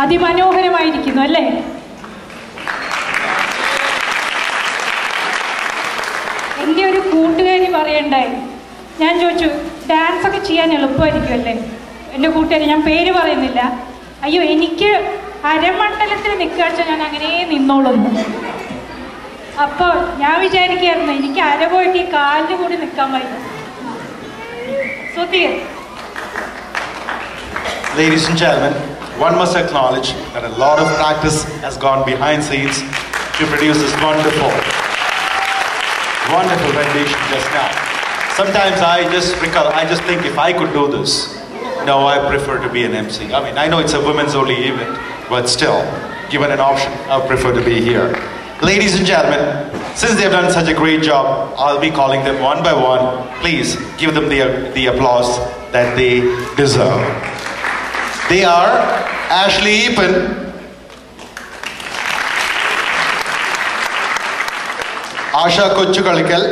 അതിമനോഹരമായിരിക്കുന്നു അല്ലേ? എൻ്റെ ഒരു കൂട്ടുകാരി പറയണ്ടായി, ഞാൻ ചോദിച്ചു ഡാൻസൊക്കെ ചെയ്യാൻ എളുപ്പമായിരിക്കുമല്ലേ? എൻ്റെ കൂട്ടുകാരി, ഞാൻ പേര് പറയുന്നില്ല, അയ്യോ എനിക്ക് അരമണ്ഡലത്തിൽ നിൽക്കാഴ്ച ഞാൻ അങ്ങനെ നിന്നോളുന്നു. അപ്പോൾ ഞാൻ വിചാരിക്കുകയായിരുന്നു എനിക്ക് അര പോയിട്ട് ഈ കാലിന് കൂടി നിൽക്കാൻ പറ്റും. Ladies and gentlemen, one must acknowledge that a lot of practice has gone behind scenes to produce this wonderful rendition just now. Sometimes I just think if I could do this, no, I prefer to be an MC. I mean, I know it's a women's only event, but still, given an option, I would prefer to be here. Ladies and gentlemen, since they've done such a great job, I'll be calling them one by one. Please give them the applause that they deserve. They are Ashley Eapen, Asha Kochukalikal,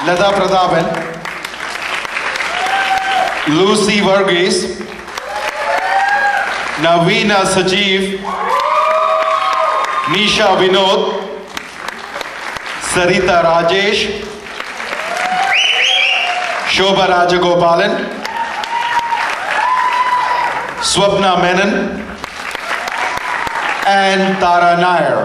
Lada Prathapan, Lucy Varghese, Naveena Sajeev, Nisha Vinod, Sarita Rajesh, Shobha Rajagopalan, Swapna Menon, and Tara Nair.